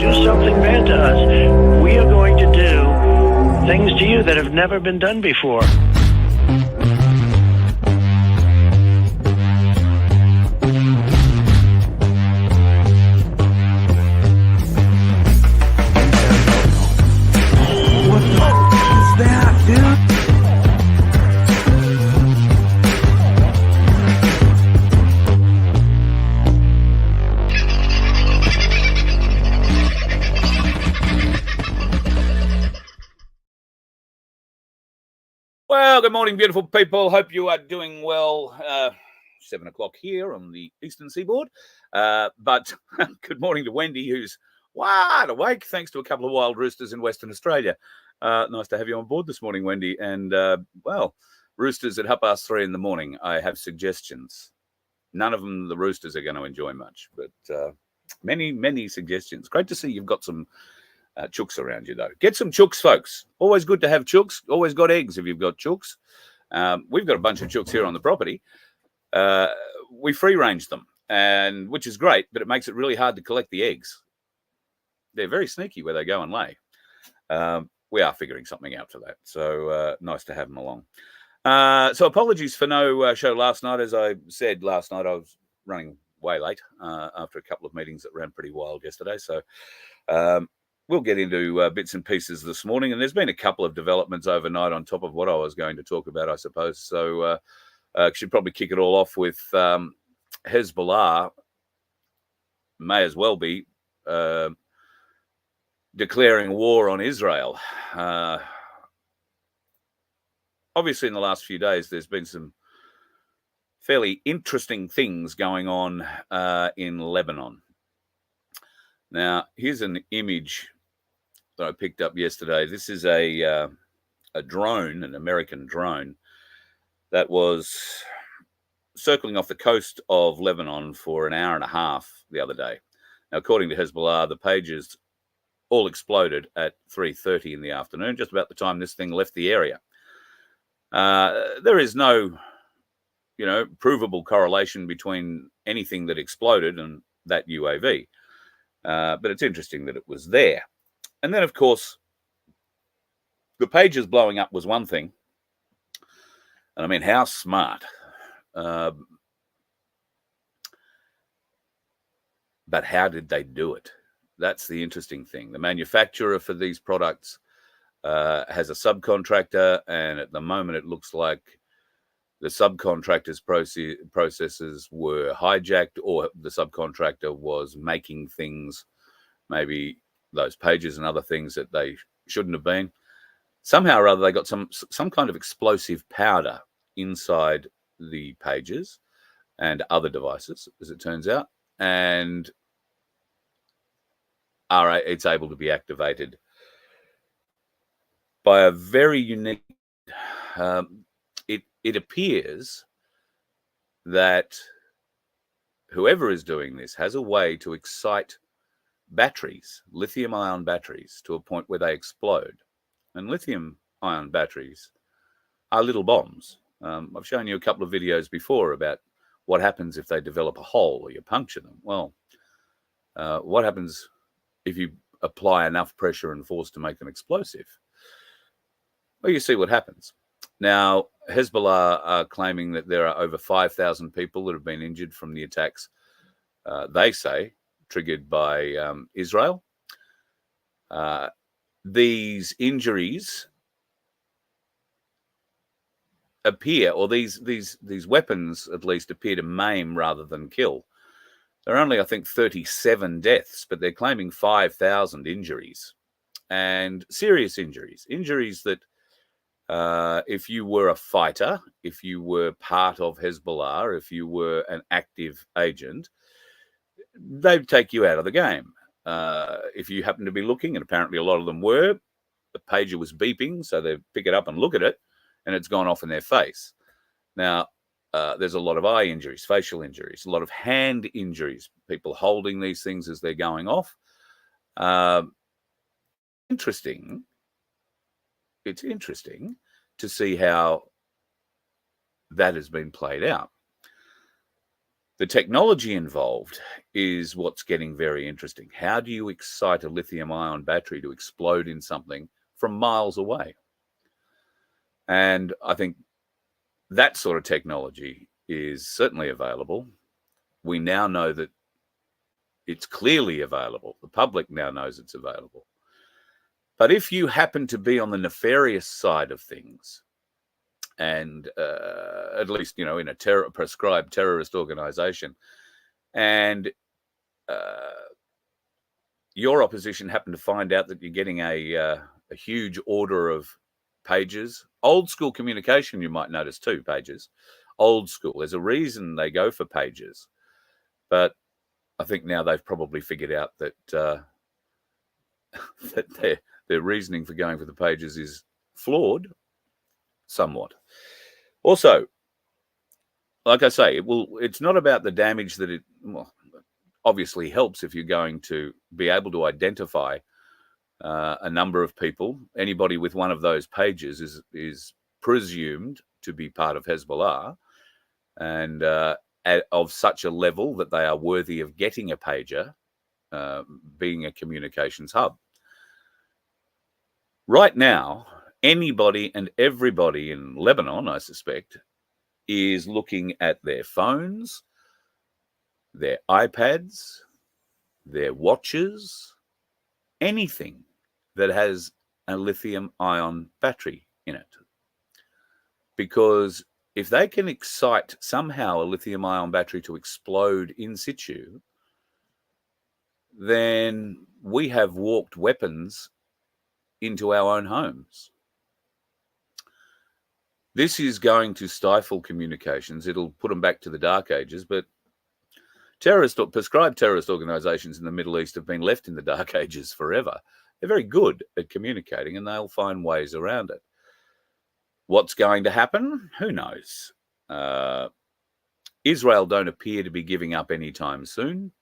do something bad to us, we are going to do things to you that have never been done before. Well, good morning, beautiful people. Hope you are doing well. 7 o'clock here on the eastern seaboard. But good morning to Wendy, who's wide awake thanks to a couple of wild roosters in Western Australia. Nice to have you on board this morning, Wendy. And, well, roosters at 3:30 in the morning, I have suggestions. None of them the roosters are going to enjoy much, but many, many suggestions. Great to see you've got some chooks around you, though. Get some chooks, folks. Always good to have chooks. Always got eggs if you've got chooks. We've got a bunch of chooks here on the property. We free range them, and which is great, but it makes it really hard to collect the eggs. They're very sneaky where they go and lay. We are figuring something out for that, so nice to have them along. So apologies for no show last night. As I said last night, I was running way late after a couple of meetings that ran pretty wild yesterday. So we'll get into bits and pieces this morning. And there's been a couple of developments overnight on top of what I was going to talk about, I suppose. So I should probably kick it all off with Hezbollah may as well be declaring war on Israel. Obviously, in the last few days, there's been some fairly interesting things going on in Lebanon. Now, here's an image that I picked up yesterday. This is a drone, an American drone, that was circling off the coast of Lebanon for an hour and a half the other day. Now, according to Hezbollah, the pages all exploded at 3:30 in the afternoon, just about the time this thing left the area. There is no, provable correlation between anything that exploded and that UAV. But it's interesting that it was there. And then, of course, the pages blowing up was one thing. And I mean, how smart. But how did they do it? That's the interesting thing. The manufacturer for these products has a subcontractor, and at the moment it looks like the subcontractor's processes were hijacked, or the subcontractor was making things, maybe those pages and other things that they shouldn't have been. Somehow or other, they got some kind of explosive powder inside the pages and other devices, as it turns out, and it's able to be activated by a very unique. It appears that whoever is doing this has a way to excite batteries, lithium-ion batteries, to a point where they explode. And lithium-ion batteries are little bombs. I've shown you a couple of videos before about what happens if they develop a hole or you puncture them. Well, what happens if you apply enough pressure and force to make them explosive? Well, you see what happens. Now, Hezbollah are claiming that there are over 5,000 people that have been injured from the attacks, they say, triggered by Israel. These injuries appear, or these weapons at least appear to maim rather than kill. There are only, I think, 37 deaths, but they're claiming 5,000 injuries, and serious injuries that if you were a fighter, if you were part of Hezbollah, if you were an active agent, they'd take you out of the game. If you happen to be looking, and apparently a lot of them were, the pager was beeping, so they pick it up and look at it, and it's gone off in their face. Now, there's a lot of eye injuries, facial injuries, a lot of hand injuries, people holding these things as they're going off. It's interesting to see how that has been played out. The technology involved is what's getting very interesting. How do you excite a lithium-ion battery to explode in something from miles away? And I think that sort of technology is certainly available. We now know that it's clearly available. The public now knows it's available. But if you happen to be on the nefarious side of things, and at least, in a prescribed terrorist organization, and your opposition happen to find out that you're getting a huge order of pages, old school communication, you might notice too, pages, old school. There's a reason they go for pages. But I think now they've probably figured out that that their reasoning for going for the pages is flawed somewhat. Also, like I say, it's not about the damage that it obviously helps if you're going to be able to identify a number of people. Anybody with one of those pages is presumed to be part of Hezbollah, and of such a level that they are worthy of getting a pager, being a communications hub. Right now, anybody and everybody in Lebanon, I suspect, is looking at their phones, their iPads, their watches, anything that has a lithium-ion battery in it. Because if they can excite somehow a lithium-ion battery to explode in situ, then we have walked weapons into our own homes. This is going to stifle communications. It'll put them back to the dark ages, but prescribed terrorist organizations in the Middle East have been left in the dark ages forever. They're very good at communicating, and they'll find ways around it. What's going to happen? Who knows? Israel don't appear to be giving up anytime soon.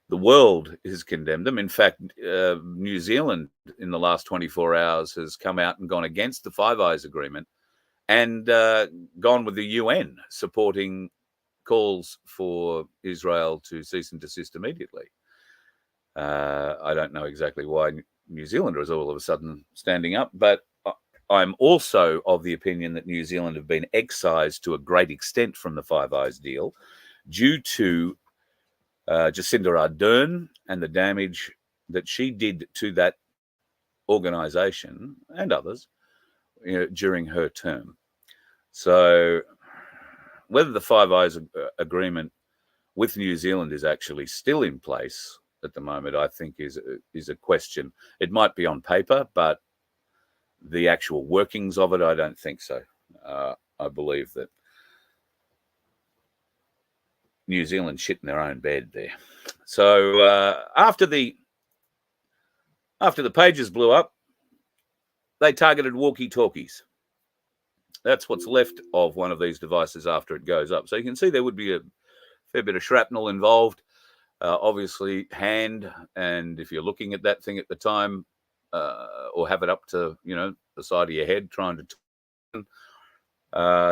The world has condemned them. In fact, New Zealand in the last 24 hours has come out and gone against the Five Eyes Agreement and gone with the UN supporting calls for Israel to cease and desist immediately. I don't know exactly why New Zealand is all of a sudden standing up, but I'm also of the opinion that New Zealand have been excised to a great extent from the Five Eyes deal due to Jacinda Ardern and the damage that she did to that organization and others during her term. So whether the Five Eyes agreement with New Zealand is actually still in place at the moment, I think is a question. It might be on paper, but the actual workings of it, I don't think so. I believe that New Zealand shit in their own bed there. So after the pages blew up, they targeted walkie-talkies. That's what's left of one of these devices after it goes up. So you can see there would be a fair bit of shrapnel involved. Obviously, hand, and if you're looking at that thing at the time, or have it up to the side of your head trying to turn,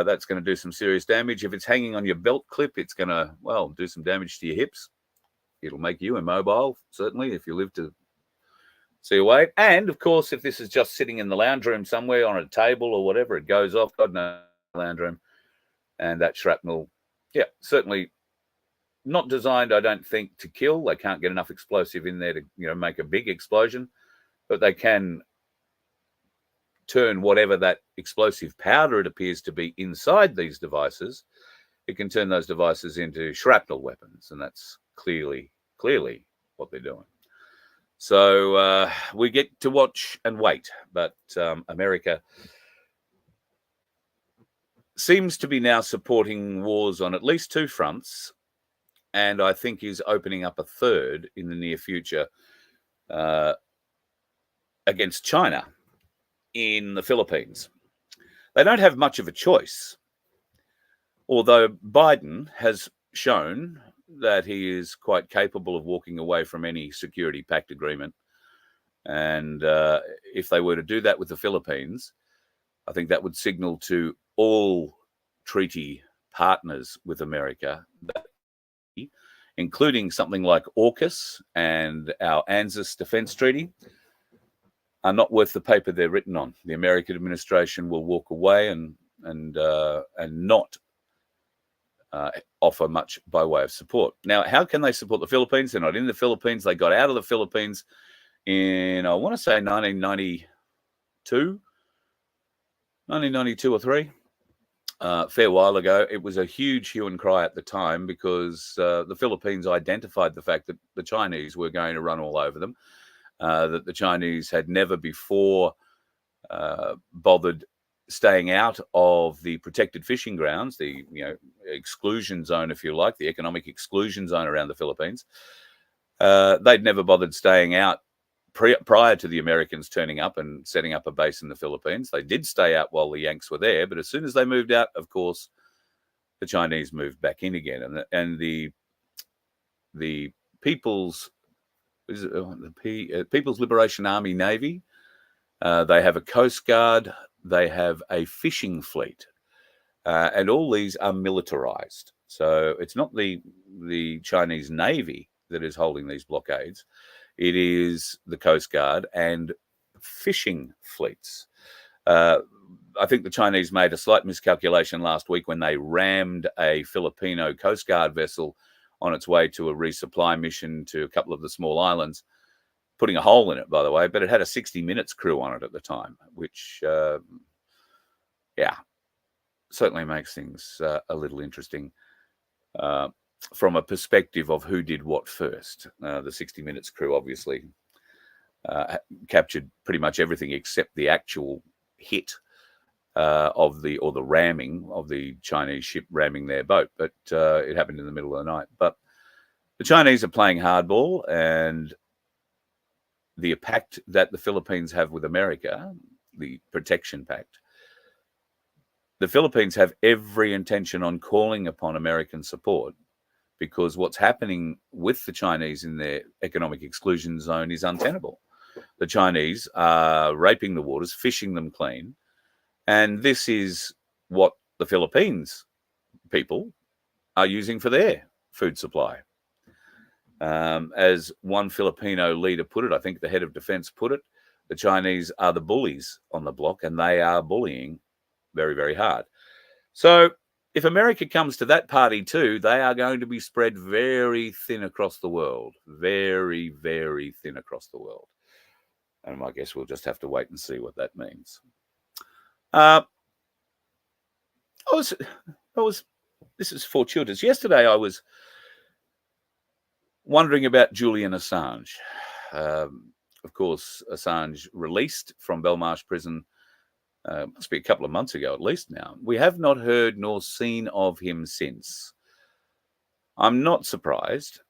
that's going to do some serious damage. If it's hanging on your belt clip, it's going to, do some damage to your hips. It'll make you immobile, certainly, if you live to see a way. And, of course, if this is just sitting in the lounge room somewhere on a table or whatever, it goes off, God knows, lounge room. And that shrapnel, certainly not designed, I don't think, to kill. They can't get enough explosive in there to, make a big explosion. But they can turn whatever that explosive powder it appears to be inside these devices, it can turn those devices into shrapnel weapons. And that's clearly what they're doing. So we get to watch and wait. But America seems to be now supporting wars on at least two fronts, and I think is opening up a third in the near future against China in the Philippines. They don't have much of a choice, although Biden has shown that he is quite capable of walking away from any security pact agreement. And if they were to do that with the Philippines, I think that would signal to all treaty partners with America that including something like AUKUS and our ANZUS defense treaty, are not worth the paper they're written on. The American administration will walk away and not offer much by way of support. Now, how can they support the Philippines? They're not in the Philippines. They got out of the Philippines in, I want to say 1992 or 3. Fair while ago. It was a huge hue and cry at the time because the Philippines identified the fact that the Chinese were going to run all over them, that the Chinese had never before bothered staying out of the protected fishing grounds, the exclusion zone, if you like, the economic exclusion zone around the Philippines. They'd never bothered staying out prior to the Americans turning up and setting up a base in the Philippines. They did stay out while the Yanks were there, but as soon as they moved out, of course, the Chinese moved back in again. And the People's Liberation Army Navy, they have a Coast Guard, they have a fishing fleet, and all these are militarized. So it's not the Chinese Navy that is holding these blockades. It is the Coast Guard and fishing fleets. I think the Chinese made a slight miscalculation last week when they rammed a Filipino Coast Guard vessel on its way to a resupply mission to a couple of the small islands, putting a hole in it, by the way, but it had a 60 Minutes crew on it at the time, which, certainly makes things a little interesting. From a perspective of who did what first. The 60 Minutes crew obviously captured pretty much everything except the actual hit of the ramming of the Chinese ship ramming their boat, but it happened in the middle of the night. But the Chinese are playing hardball, and the pact that the Philippines have with America, the Protection Pact, the Philippines have every intention on calling upon American support, because what's happening with the Chinese in their economic exclusion zone is untenable. The Chinese are raping the waters, fishing them clean, and this is what the Philippines people are using for their food supply. As one Filipino leader put it, I think the head of defense put it, the Chinese are the bullies on the block, and they are bullying very, very hard. So if America comes to that party too, they are going to be spread very thin across the world. Very, very thin across the world. And I guess we'll just have to wait and see what that means. This is fortuitous. Yesterday I was wondering about Julian Assange. Of course, Assange released from Belmarsh prison must be a couple of months ago at least now. We have not heard nor seen of him since. I'm not surprised.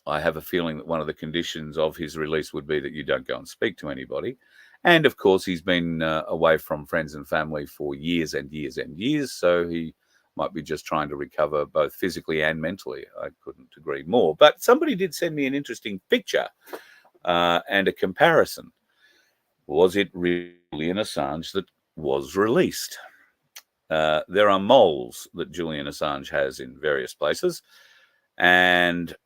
I have a feeling that one of the conditions of his release would be that you don't go and speak to anybody. And of course, he's been away from friends and family for years and years and years, so he might be just trying to recover both physically and mentally. I couldn't agree more. But somebody did send me an interesting picture and a comparison. Was it really Julian Assange that was released? There are moles that Julian Assange has in various places. And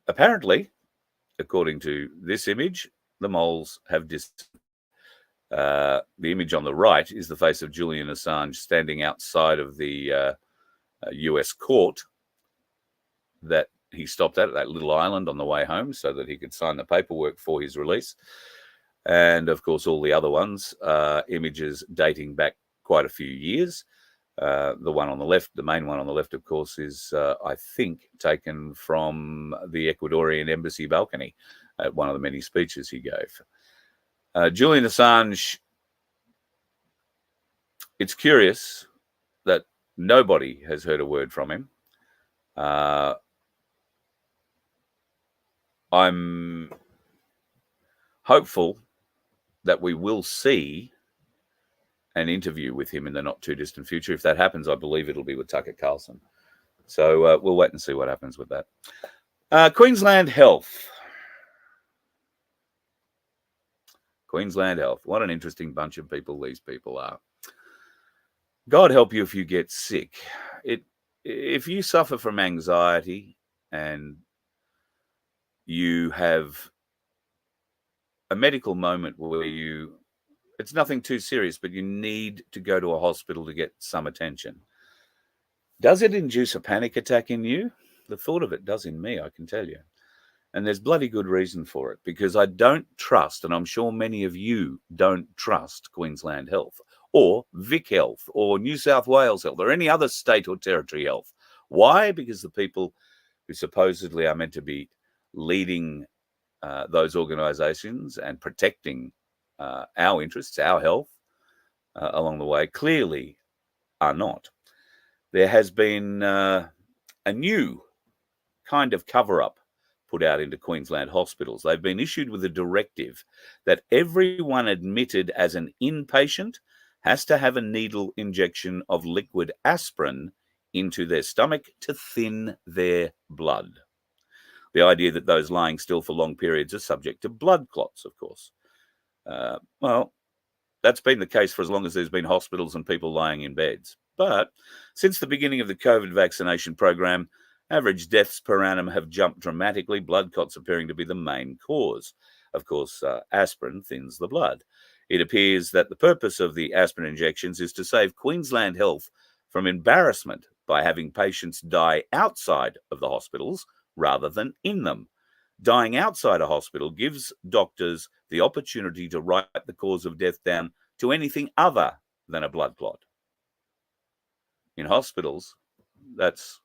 apparently, according to this image, the moles have disappeared. The image on the right is the face of Julian Assange standing outside of the US court that he stopped at that little island on the way home so that he could sign the paperwork for his release. And of course, all the other ones, images dating back quite a few years. The one on the left, the main one on the left, of course, is, I think, taken from the Ecuadorian embassy balcony at one of the many speeches he gave. Julian Assange, it's curious that nobody has heard a word from him. I'm hopeful that we will see an interview with him in the not too distant future. If that happens, I believe it'll be with Tucker Carlson. So we'll wait and see what happens with that. Queensland Health. Queensland Health. What an interesting bunch of people these people are. God help you if you get sick. If you suffer from anxiety, and you have a medical moment where it's nothing too serious, but you need to go to a hospital to get some attention. Does it induce a panic attack in you? The thought of it does in me, I can tell you. And there's bloody good reason for it, because I don't trust, and I'm sure many of you don't trust Queensland Health or Vic Health or New South Wales Health or any other state or territory health. Why? Because the people who supposedly are meant to be leading those organisations and protecting our interests, our health along the way, clearly are not. There has been a new kind of cover-up put out into Queensland hospitals. They've been issued with a directive that everyone admitted as an inpatient has to have a needle injection of liquid aspirin into their stomach to thin their blood. The idea that those lying still for long periods are subject to blood clots, of course. Well, that's been the case for as long as there's been hospitals and people lying in beds. But since the beginning of the COVID vaccination program, average deaths per annum have jumped dramatically, blood clots appearing to be the main cause. Of course, aspirin thins the blood. It appears that the purpose of the aspirin injections is to save Queensland Health from embarrassment by having patients die outside of the hospitals rather than in them. Dying outside a hospital gives doctors the opportunity to write the cause of death down to anything other than a blood clot. In hospitals, that's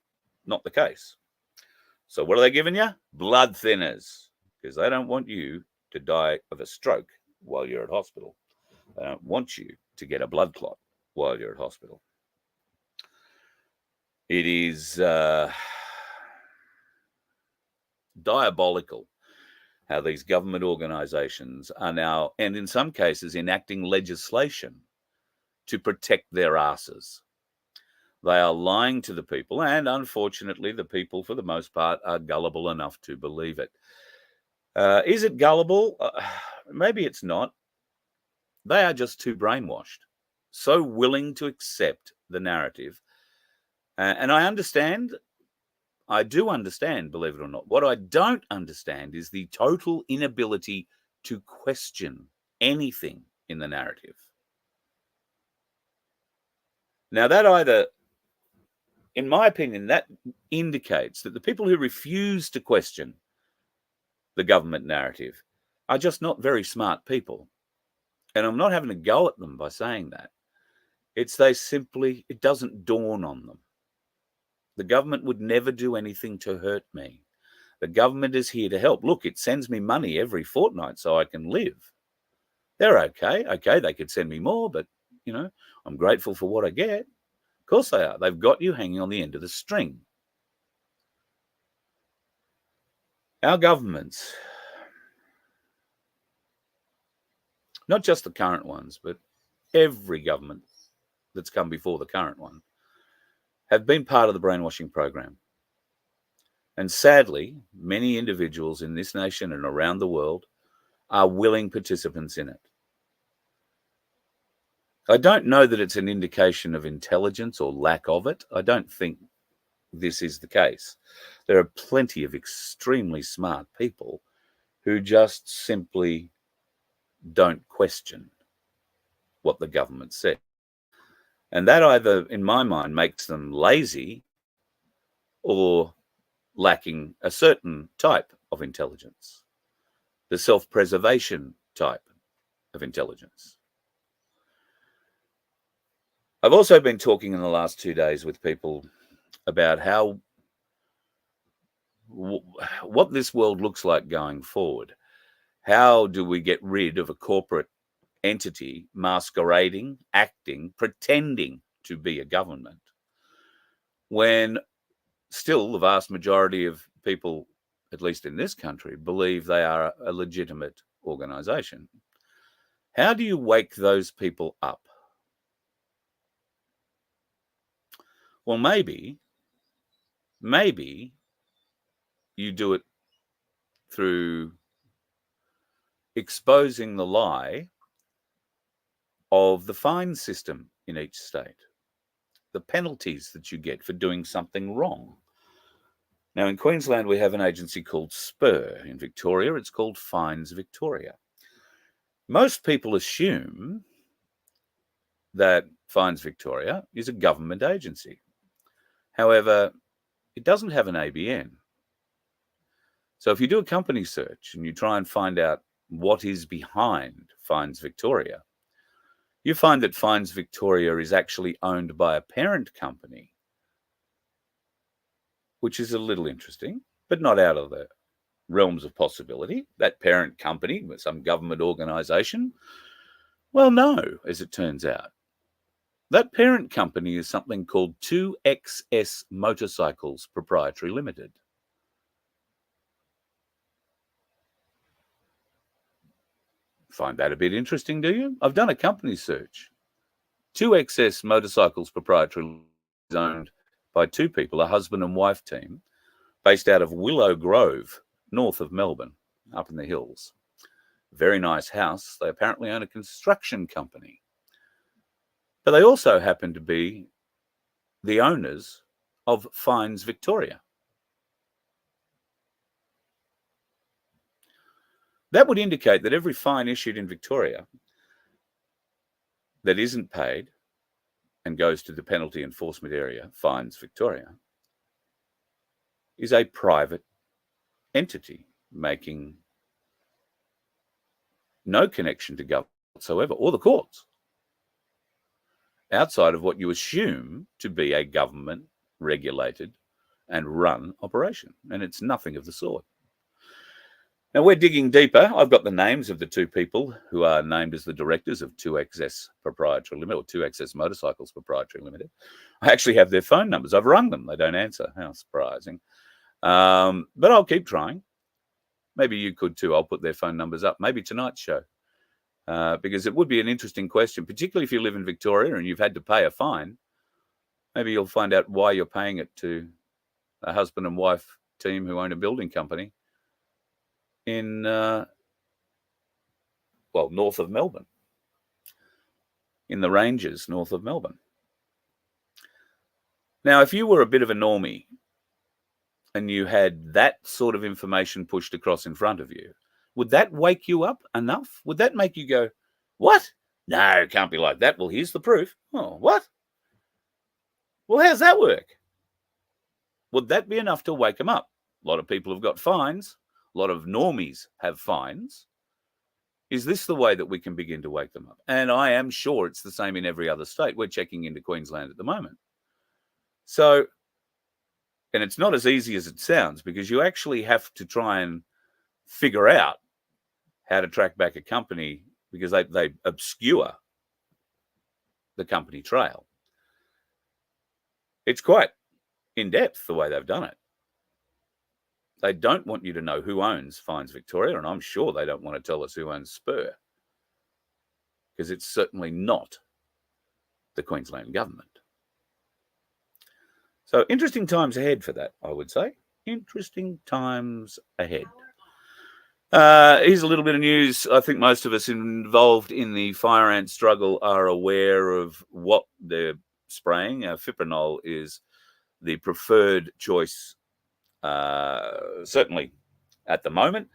not the case. So what are they giving you? Blood thinners, because they don't want you to die of a stroke while you're at hospital. They don't want you to get a blood clot while you're at hospital. It is diabolical how these government organisations are now, and in some cases, enacting legislation to protect their asses. They are lying to the people, and unfortunately, the people, for the most part, are gullible enough to believe it. Is it gullible? Maybe it's not. They are just too brainwashed, so willing to accept the narrative. And I understand. I do understand, believe it or not. What I don't understand is the total inability to question anything in the narrative. Now, that either, in my opinion, that indicates that the people who refuse to question the government narrative are just not very smart people. And I'm not having a go at them by saying that. It doesn't dawn on them. The government would never do anything to hurt me. The government is here to help. Look, it sends me money every fortnight so I can live. They're okay. Okay, they could send me more, but, I'm grateful for what I get. Of course they are. They've got you hanging on the end of the string. Our governments, not just the current ones, but every government that's come before the current one, have been part of the brainwashing program. And sadly, many individuals in this nation and around the world are willing participants in it. I don't know that it's an indication of intelligence or lack of it. I don't think this is the case. There are plenty of extremely smart people who just simply don't question what the government said. And that either, in my mind, makes them lazy or lacking a certain type of intelligence, the self-preservation type of intelligence. I've also been talking in the last 2 days with people about what this world looks like going forward. How do we get rid of a corporate entity masquerading, acting, pretending to be a government, when still the vast majority of people, at least in this country, believe they are a legitimate organisation? How do you wake those people up? Well, maybe you do it through exposing the lie of the fine system in each state, the penalties that you get for doing something wrong. Now, in Queensland, we have an agency called Spur. In Victoria, it's called Fines Victoria. Most people assume that Fines Victoria is a government agency. However, it doesn't have an ABN. So if you do a company search and you try and find out what is behind Fines Victoria, you find that Fines Victoria is actually owned by a parent company, which is a little interesting, but not out of the realms of possibility. That parent company, some government organisation, well, no, as it turns out. That parent company is something called 2XS Motorcycles Proprietary Limited. Find that a bit interesting, do you? I've done a company search. 2XS Motorcycles Proprietary Limited is owned by two people, a husband and wife team, based out of Willow Grove, north of Melbourne, up in the hills. Very nice house. They apparently own a construction company. But they also happen to be the owners of Fines Victoria. That would indicate that every fine issued in Victoria that isn't paid and goes to the penalty enforcement area, Fines Victoria, is a private entity making no connection to government whatsoever, or the courts, outside of what you assume to be a government-regulated and run operation. And it's nothing of the sort. Now, we're digging deeper. I've got the names of the two people who are named as the directors of 2XS Proprietary Limited, or 2XS Motorcycles Proprietary Limited. I actually have their phone numbers. I've rung them. They don't answer. How surprising. But I'll keep trying. Maybe you could too. I'll put their phone numbers up, maybe tonight's show, because it would be an interesting question, particularly if you live in Victoria and you've had to pay a fine. Maybe you'll find out why you're paying it to a husband and wife team who own a building company in, north of Melbourne, in the ranges north of Melbourne. Now, if you were a bit of a normie and you had that sort of information pushed across in front of you, would that wake you up enough? Would that make you go, what? No, it can't be like that. Well, here's the proof. Oh, what? Well, how's that work? Would that be enough to wake them up? A lot of people have got fines. A lot of normies have fines. Is this the way that we can begin to wake them up? And I am sure it's the same in every other state. We're checking into Queensland at the moment. So, and it's not as easy as it sounds, because you actually have to try and figure out how to track back a company, because they obscure the company trail. It's quite in-depth the way they've done it. They don't want you to know who owns Fines Victoria, and I'm sure they don't want to tell us who owns Spur, because it's certainly not the Queensland government. So interesting times ahead for that, I would say. Interesting times ahead. Here's a little bit of news. I think most of us involved in the fire ant struggle are aware of what they're spraying. Fipronil is the preferred choice, certainly at the moment.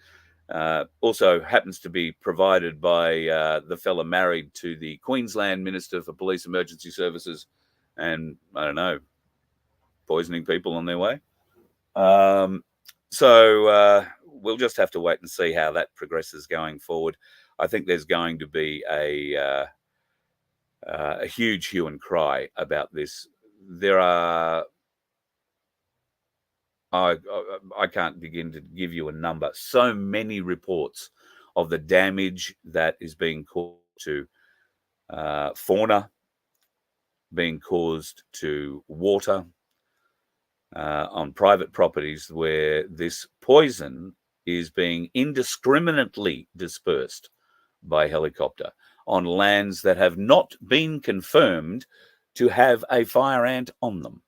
Also happens to be provided by the fella married to the Queensland Minister for Police Emergency Services, and I don't know, poisoning people on their way. So we'll just have to wait and see how that progresses going forward. I think there's going to be a huge hue and cry about this. There are, I can't begin to give you a number, so many reports of the damage that is being caused to fauna, being caused to water, on private properties where this poison is being indiscriminately dispersed by helicopter on lands that have not been confirmed to have a fire ant on them.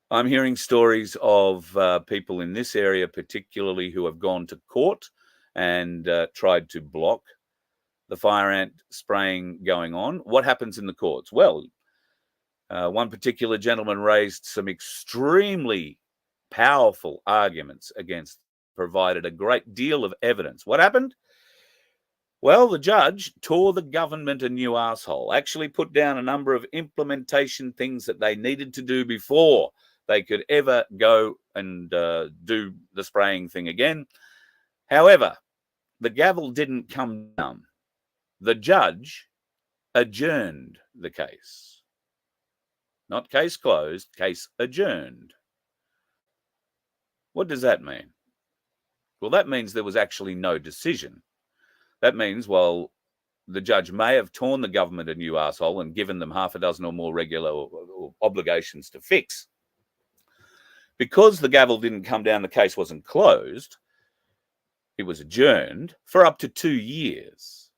I'm hearing stories of people in this area particularly who have gone to court and tried to block the fire ant spraying going on. What happens in the courts? Well, One particular gentleman raised some extremely powerful arguments against, provided a great deal of evidence. What happened? Well, the judge tore the government a new arsehole, actually put down a number of implementation things that they needed to do before they could ever go and do the spraying thing again. However, the gavel didn't come down. The judge adjourned the case. Not case closed, case adjourned. What does that mean? Well, that means there was actually no decision. That means, well, the judge may have torn the government a new arsehole and given them half a dozen or more regular obligations to fix. Because the gavel didn't come down, the case wasn't closed. It was adjourned for up to 2 years.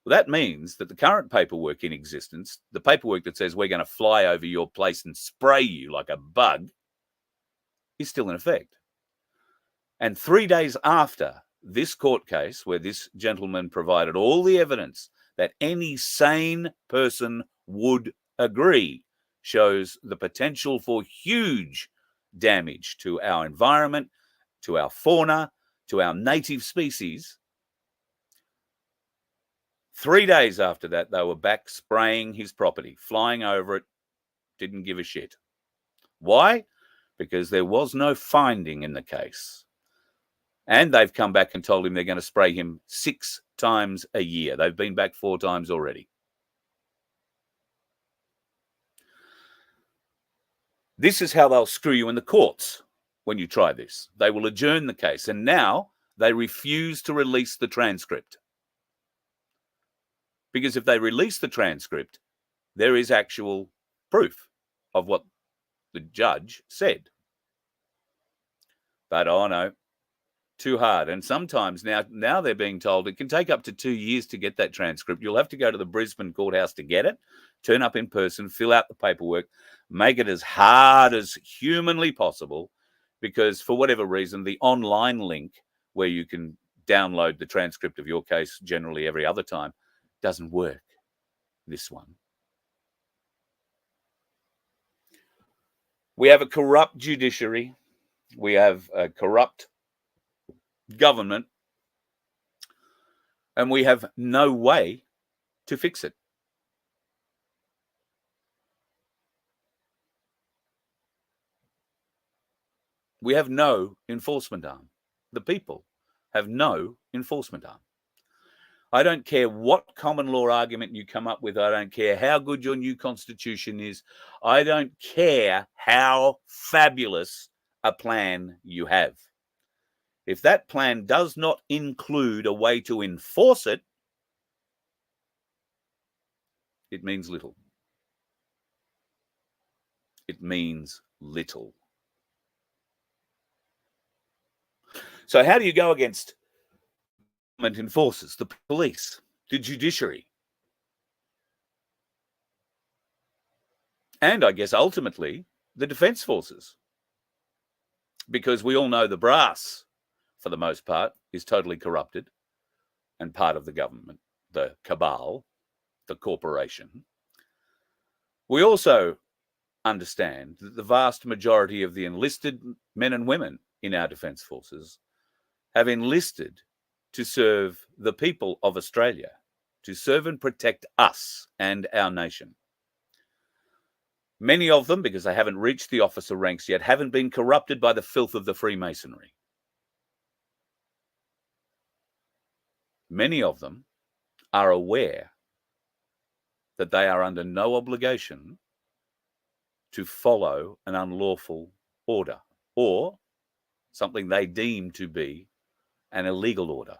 Well, that means that the current paperwork in existence, the paperwork that says we're going to fly over your place and spray you like a bug, is still in effect. And 3 days after this court case, where this gentleman provided all the evidence that any sane person would agree shows the potential for huge damage to our environment, to our fauna, to our native species. 3 days after that, they were back spraying his property, flying over it, didn't give a shit. Why? Because there was no finding in the case. And they've come back and told him they're going to spray him 6 times a year. They've been back 4 times already. This is how they'll screw you in the courts when you try this. They will adjourn the case, and now they refuse to release the transcript. Because if they release the transcript, there is actual proof of what the judge said. But, oh no, too hard. And sometimes now they're being told it can take up to 2 years to get that transcript. You'll have to go to the Brisbane courthouse to get it, turn up in person, fill out the paperwork, make it as hard as humanly possible, because for whatever reason, the online link where you can download the transcript of your case generally every other time doesn't work. This one. We have a corrupt judiciary. We have a corrupt government. And we have no way to fix it. We have no enforcement arm. The people have no enforcement arm. I don't care what common law argument you come up with. I don't care how good your new constitution is. I don't care how fabulous a plan you have. If that plan does not include a way to enforce it, it means little. It means little. So how do you go against government enforcers, the police, the judiciary? And I guess ultimately the defence forces. Because we all know the brass, for the most part, is totally corrupted and part of the government, the cabal, the corporation. We also understand that the vast majority of the enlisted men and women in our defence forces have enlisted to serve the people of Australia, to serve and protect us and our nation. Many of them, because they haven't reached the officer ranks yet, haven't been corrupted by the filth of the Freemasonry. Many of them are aware that they are under no obligation to follow an unlawful order or something they deem to be an illegal order.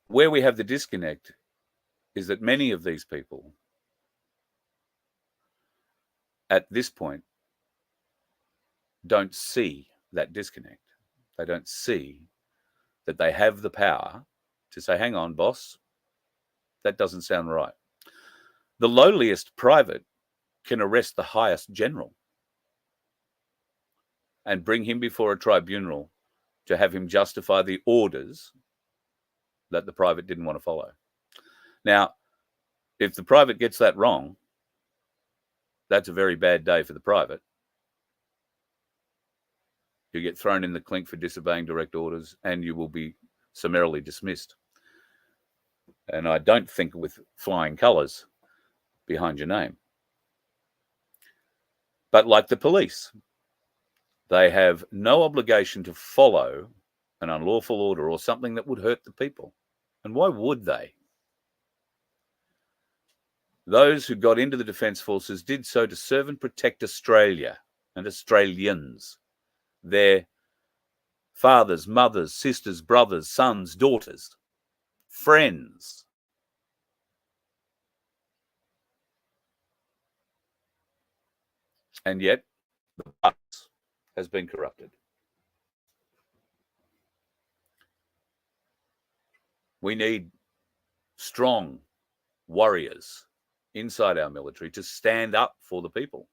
Where we have the disconnect is that many of these people at this point don't see that disconnect. They don't see that they have the power to say, hang on, boss, that doesn't sound right. The lowliest private can arrest the highest general and bring him before a tribunal to have him justify the orders that the private didn't want to follow. Now, If the private gets that wrong, that's a very bad day for the private. You get thrown in the clink for disobeying direct orders, and you will be summarily dismissed. And I don't think with flying colours behind your name. But like the police, they have no obligation to follow an unlawful order or something that would hurt the people. And why would they? Those who got into the Defence Forces did so to serve and protect Australia and Australians, their fathers, mothers, sisters, brothers, sons, daughters, friends. And yet, the bus has been corrupted. We need strong warriors inside our military to stand up for the people.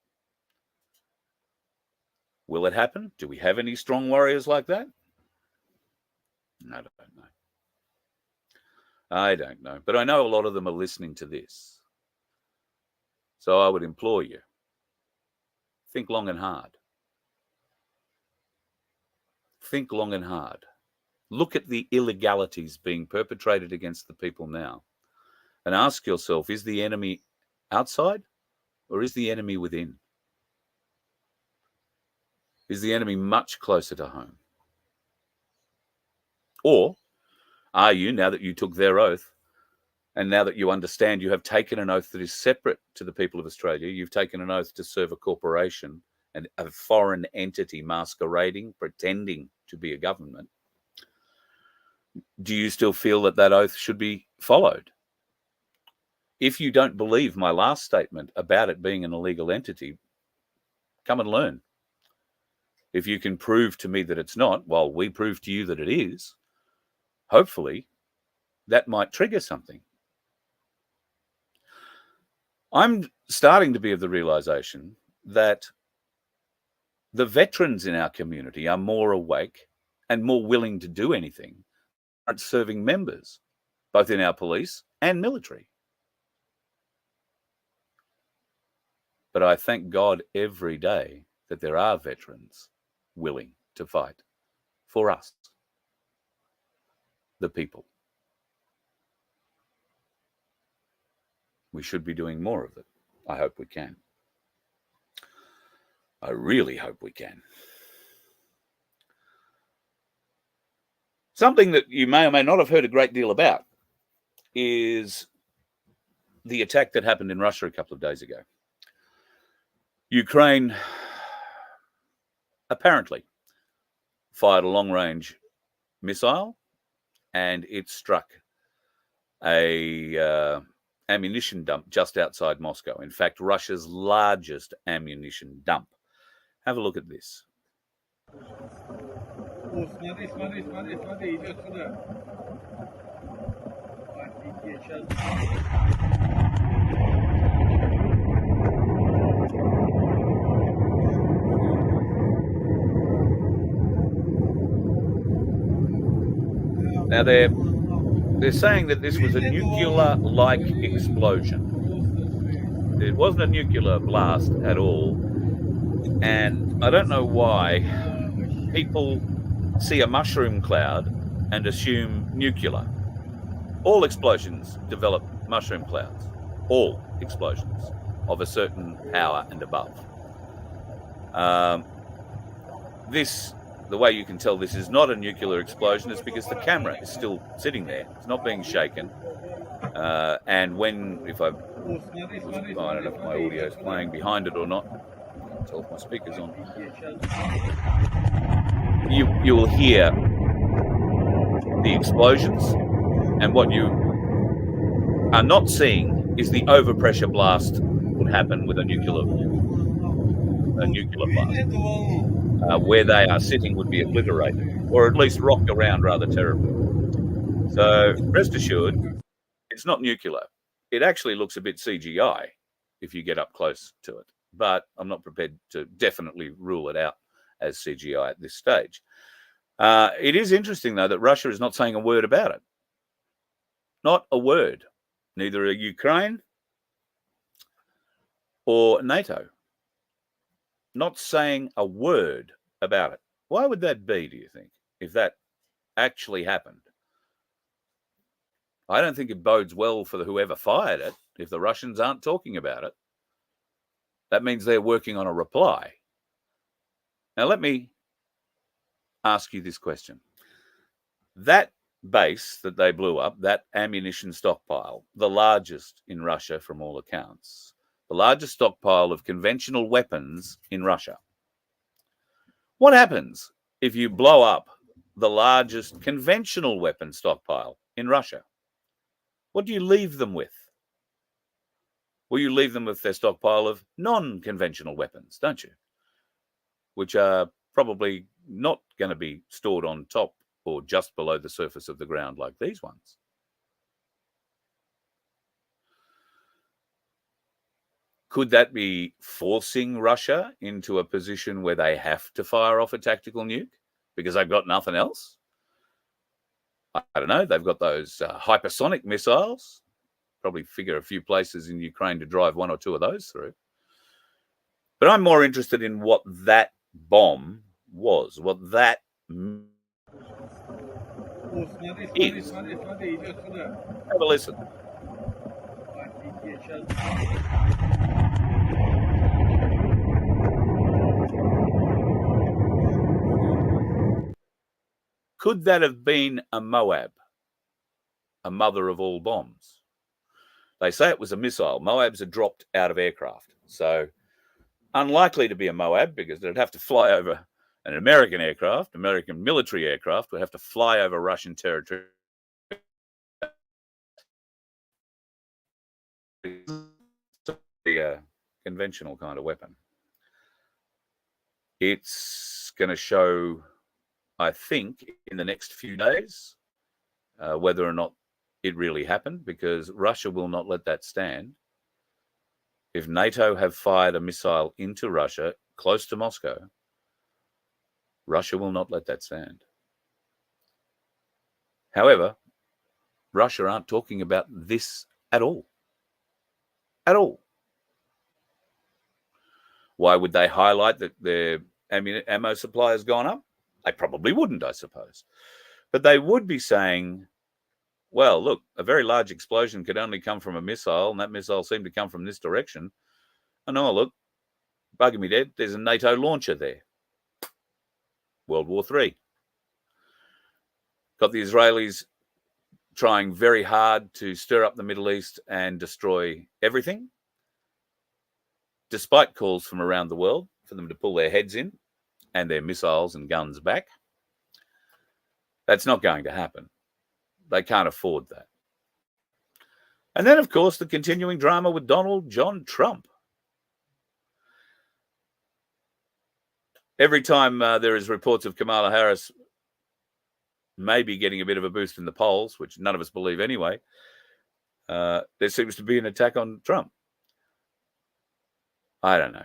Will it happen? Do we have any strong warriors like that? I don't know. I don't know. But I know a lot of them are listening to this. So I would implore you, think long and hard. Think long and hard. Look at the illegalities being perpetrated against the people now and ask yourself, is the enemy outside or is the enemy within? Is the enemy much closer to home? Or are you, now that you took their oath and now that you understand you have taken an oath that is separate to the people of Australia, you've taken an oath to serve a corporation and a foreign entity masquerading, pretending to be a government, do you still feel that that oath should be followed? If you don't believe my last statement about it being an illegal entity, come and learn. If you can prove to me that it's not, while we prove to you that it is, hopefully that might trigger something. I'm starting to be of the realization that the veterans in our community are more awake and more willing to do anything than serving members, both in our police and military. But I thank God every day that there are veterans willing to fight for us, the people. We should be doing more of it. I hope we can. I really hope we can. Something that you may or may not have heard a great deal about is the attack that happened in Russia a couple of days ago. Ukraine apparently fired a long-range missile and it struck a ammunition dump just outside Moscow. In fact, Russia's largest ammunition dump. Have a look at this. Смотри, идет сюда. Офигеть, сейчас. Now they're saying that this was a nuclear-like explosion. It wasn't a nuclear blast at all. And I don't know why people see a mushroom cloud and assume nuclear. All explosions develop mushroom clouds. All explosions of a certain power and above. The way you can tell this is not a nuclear explosion is because the camera is still sitting there. It's not being shaken. And I don't know if my audio is playing behind it or not. I can't tell if my speaker's on. You will hear the explosions, and what you are not seeing is the overpressure blast would happen with a nuclear blast. Where they are sitting would be obliterated, or at least rocked around rather terribly. So rest assured, it's not nuclear. It actually looks a bit CGI if you get up close to it, but I'm not prepared to definitely rule it out as CGI at this stage. It is interesting, though, that Russia is not saying a word about it. Not a word. Neither are Ukraine, or NATO, not saying a word about it. Why would that be, do you think, if that actually happened? I don't think it bodes well for whoever fired it if the Russians aren't talking about it. That means they're working on a reply. Now, let me ask you this question. That base that they blew up, that ammunition stockpile, the largest in Russia from all accounts, the largest stockpile of conventional weapons in Russia. What happens if you blow up the largest conventional weapon stockpile in Russia? What do you leave them with? Well, you leave them with their stockpile of non-conventional weapons, don't you? Which are probably not going to be stored on top or just below the surface of the ground like these ones. Could that be forcing Russia into a position where they have to fire off a tactical nuke because they've got nothing else? I don't know. They've got those hypersonic missiles. Probably figure a few places in Ukraine to drive one or two of those through. But I'm more interested in what that bomb was, what that is. Have a listen. Could that have been a Moab, a mother of all bombs? They say it was a missile. Moabs are dropped out of aircraft. So unlikely to be a Moab because they'd have to fly over an American aircraft, American military aircraft would have to fly over Russian territory. The conventional kind of weapon. It's going to show, I think, in the next few days, whether or not it really happened, because Russia will not let that stand. If NATO have fired a missile into Russia, close to Moscow, Russia will not let that stand. However, Russia aren't talking about this at all. At all. Why would they highlight that their ammo supply has gone up? They probably wouldn't, I suppose. But they would be saying, well, look, a very large explosion could only come from a missile, and that missile seemed to come from this direction. And oh, look, bugging me dead, there's a NATO launcher there. World War III. Got the Israelis trying very hard to stir up the Middle East and destroy everything, despite calls from around the world for them to pull their heads in and their missiles and guns back. That's not going to happen. They can't afford that. And then, of course, the continuing drama with Donald John Trump. Every time there is reports of Kamala Harris maybe getting a bit of a boost in the polls, which none of us believe anyway, there seems to be an attack on Trump. I don't know.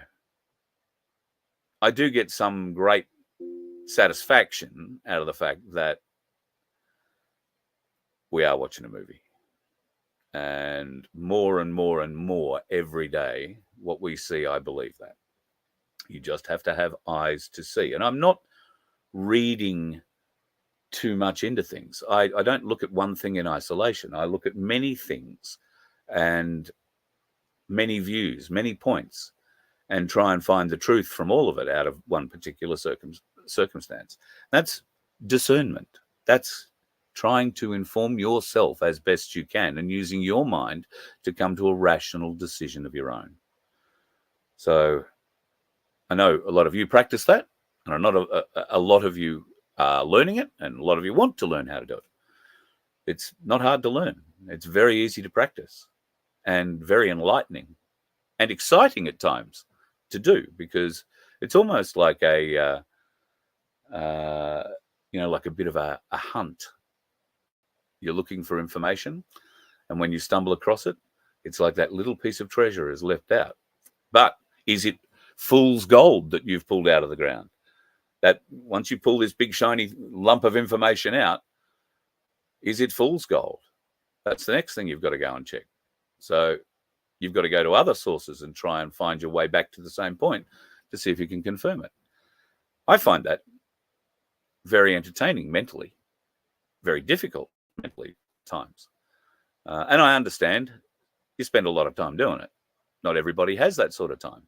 I do get some great satisfaction out of the fact that we are watching a movie. And more and more and more every day, what we see, I believe that. You just have to have eyes to see. And I'm not reading too much into things. I don't look at one thing in isolation. I look at many things and many views, many points, and try and find the truth from all of it out of one particular circumstance. That's discernment. That's trying to inform yourself as best you can and using your mind to come to a rational decision of your own. So I know a lot of you practice that, and I know a lot of you are learning it, and a lot of you want to learn how to do it. It's not hard to learn. It's very easy to practice and very enlightening and exciting at times to do, because it's almost like a, like a bit of a hunt. You're looking for information, and when you stumble across it, it's like that little piece of treasure is left out. But is it fool's gold that you've pulled out of the ground? That once you pull this big shiny lump of information out, is it fool's gold? That's the next thing you've got to go and check. So You've got to go to other sources and try and find your way back to the same point to see if you can confirm it. I find that very entertaining mentally, very difficult mentally at times. And I understand you spend a lot of time doing it. Not everybody has that sort of time.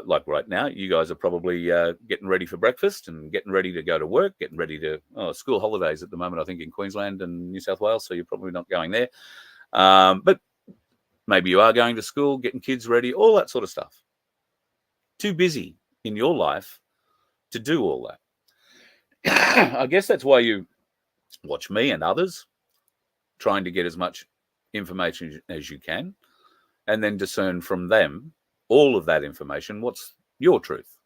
Like right now, you guys are probably getting ready for breakfast and getting ready to go to work, getting ready to school holidays at the moment, I think, in Queensland and New South Wales, so you're probably not going there. But maybe you are going to school, getting kids ready, all that sort of stuff. Too busy in your life to do all that. I guess that's why you watch me and others trying to get as much information as you can and then discern from them all of that information, what's your truth?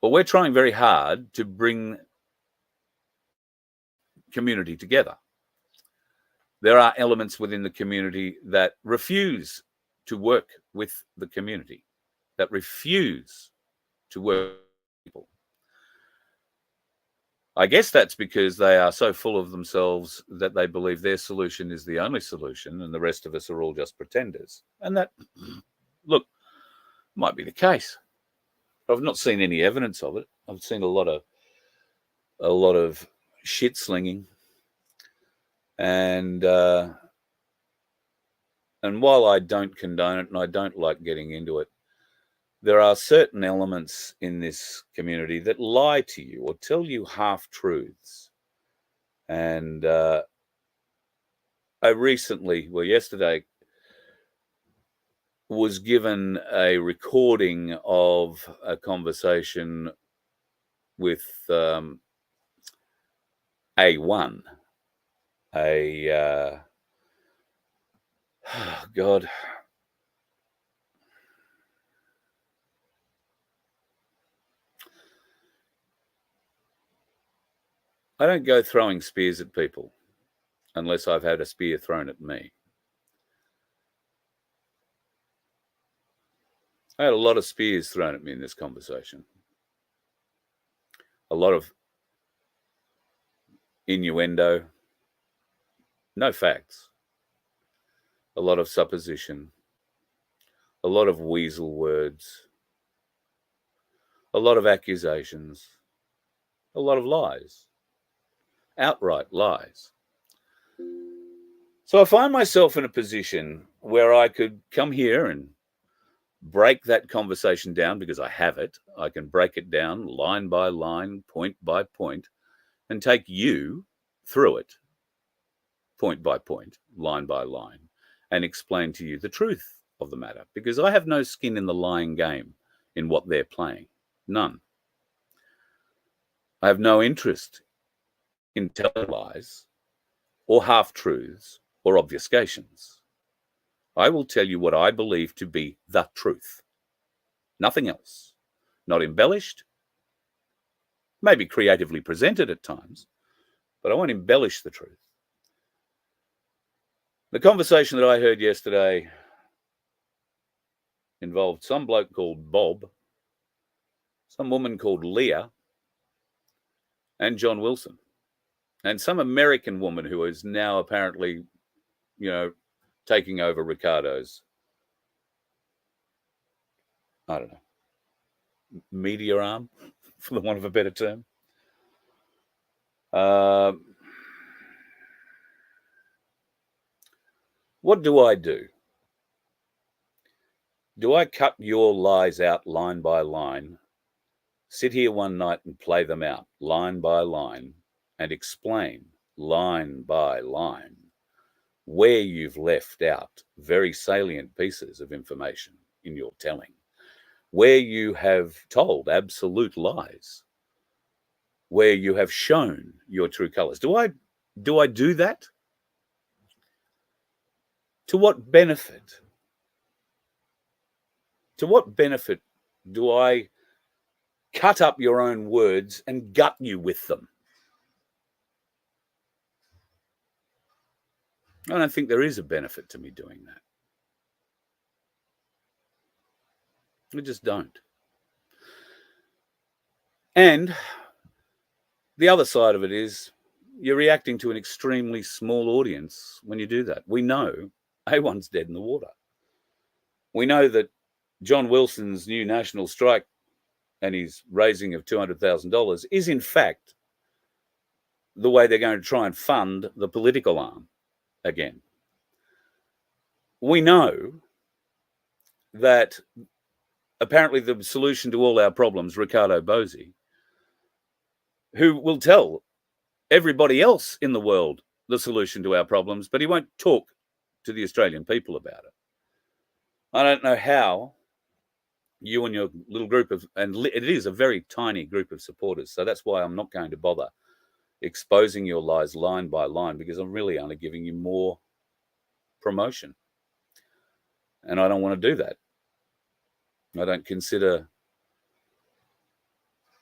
Well, we're trying very hard to bring community together. There are elements within the community that refuse to work with the community, that refuse to work with people. I guess that's because they are so full of themselves that they believe their solution is the only solution and the rest of us are all just pretenders. And that, look, might be the case. I've not seen any evidence of it. I've seen a lot of shit slinging. And while I don't condone it and I don't like getting into it, there are certain elements in this community that lie to you or tell you half-truths. And yesterday, was given a recording of a conversation with A1. God. I don't go throwing spears at people unless I've had a spear thrown at me. I had a lot of spears thrown at me in this conversation. A lot of innuendo, no facts. A lot of supposition, a lot of weasel words, a lot of accusations, a lot of lies. Outright lies. So I find myself in a position where I could come here and break that conversation down because I have it. I can break it down line by line, point by point, and take you through it, point by point, line by line, and explain to you the truth of the matter because I have no skin in the lying game in what they're playing. None. I have no interest in telling lies or half-truths or obfuscations. I will tell you what I believe to be the truth. Nothing else. Not embellished, maybe creatively presented at times, but I won't embellish the truth. The conversation that I heard yesterday involved some bloke called Bob, some woman called Leah, and John Wilson. And some American woman who is now apparently, taking over Ricardo's, I don't know, media arm, for the want of a better term. What do I do? Do I cut your lies out line by line, sit here one night and play them out line by line, and explain line by line where you've left out very salient pieces of information in your telling, where you have told absolute lies, where you have shown your true colors? Do I do that? To what benefit? To what benefit do I cut up your own words and gut you with them? I don't think there is a benefit to me doing that. I just don't. And the other side of it is you're reacting to an extremely small audience when you do that. We know A1's dead in the water. We know that John Wilson's new national strike and his raising of $200,000 is in fact the way they're going to try and fund the political arm again. We know that apparently the solution to all our problems, Ricardo Bosi, who will tell everybody else in the world the solution to our problems, but he won't talk to the Australian people about it. I don't know how you and your little group of, and it is a very tiny group of supporters, so that's why I'm not going to bother exposing your lies line by line, because I'm really only giving you more promotion. And I don't want to do that. I don't consider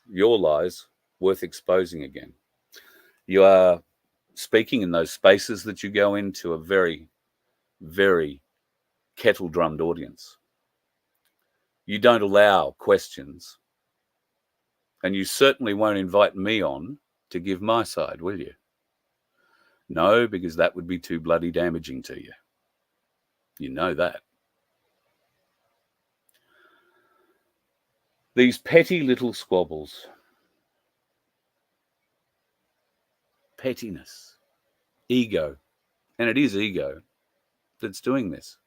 your lies worth exposing again. You are speaking in those spaces that you go into a very, very kettle-drummed audience. You don't allow questions, and you certainly won't invite me on to give my side, will you? No, because that would be too bloody damaging to you. You know that. These petty little squabbles, pettiness, ego, and it is ego that's doing this.